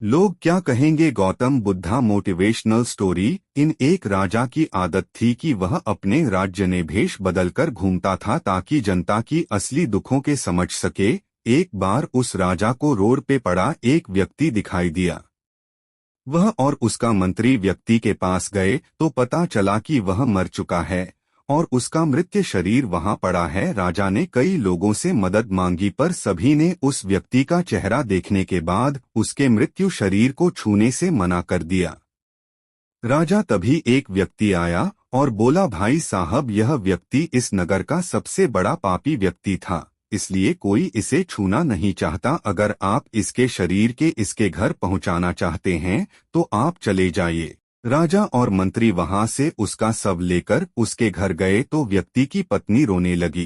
लोग क्या कहेंगे। Gautam Buddha motivational story. इन एक राजा की आदत थी कि वह अपने राज्य में भेष बदलकर घूमता था ताकि जनता की असली दुखों के समझ सके। एक बार उस राजा को रोड पे पड़ा एक व्यक्ति दिखाई दिया। वह और उसका मंत्री व्यक्ति के पास गए तो पता चला कि वह मर चुका है और उसका मृत शरीर वहां पड़ा है। राजा ने कई लोगों से मदद मांगी पर सभी ने उस व्यक्ति का चेहरा देखने के बाद उसके मृत्यु शरीर को छूने से मना कर दिया। राजा तभी एक व्यक्ति आया और बोला, भाई साहब, यह व्यक्ति इस नगर का सबसे बड़ा पापी व्यक्ति था, इसलिए कोई इसे छूना नहीं चाहता। अगर आप इसके शरीर के इसके घर पहुंचाना चाहते हैं तो आप चले जाइए। राजा और मंत्री वहां से उसका शव लेकर उसके घर गए तो व्यक्ति की पत्नी रोने लगी।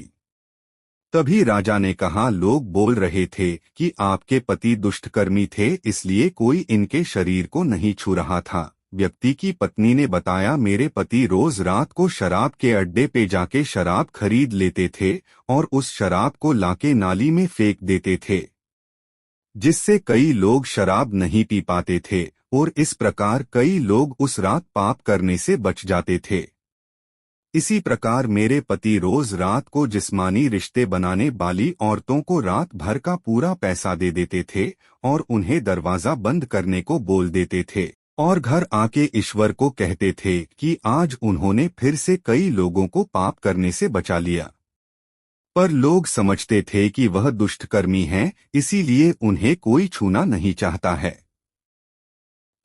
तभी राजा ने कहा, लोग बोल रहे थे कि आपके पति दुष्टकर्मी थे, इसलिए कोई इनके शरीर को नहीं छू रहा था। व्यक्ति की पत्नी ने बताया, मेरे पति रोज रात को शराब के अड्डे पे जाके शराब खरीद लेते थे और उस शराब को लाके नाली में फेंक देते थे, जिससे कई लोग शराब नहीं पी पाते थे और इस प्रकार कई लोग उस रात पाप करने से बच जाते थे। इसी प्रकार मेरे पति रोज रात को जिस्मानी रिश्ते बनाने वाली औरतों को रात भर का पूरा पैसा दे देते थे और उन्हें दरवाजा बंद करने को बोल देते थे और घर आके ईश्वर को कहते थे कि आज उन्होंने फिर से कई लोगों को पाप करने से बचा लिया। पर लोग समझते थे कि वह दुष्टकर्मी हैं, इसीलिए उन्हें कोई छूना नहीं चाहता है।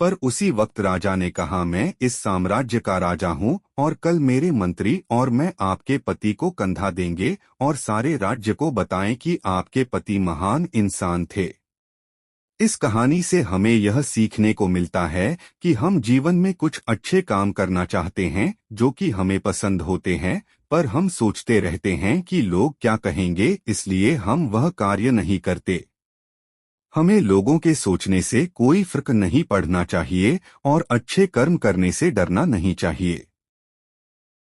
पर उसी वक्त राजा ने कहा, मैं इस साम्राज्य का राजा हूँ और कल मेरे मंत्री और मैं आपके पति को कंधा देंगे और सारे राज्य को बताएं कि आपके पति महान इंसान थे। इस कहानी से हमें यह सीखने को मिलता है कि हम जीवन में कुछ अच्छे काम करना चाहते हैं जो कि हमें पसंद होते हैं, पर हम सोचते रहते हैं कि लोग क्या कहेंगे, इसलिए हम वह कार्य नहीं करते। हमें लोगों के सोचने से कोई फर्क नहीं पड़ना चाहिए और अच्छे कर्म करने से डरना नहीं चाहिए।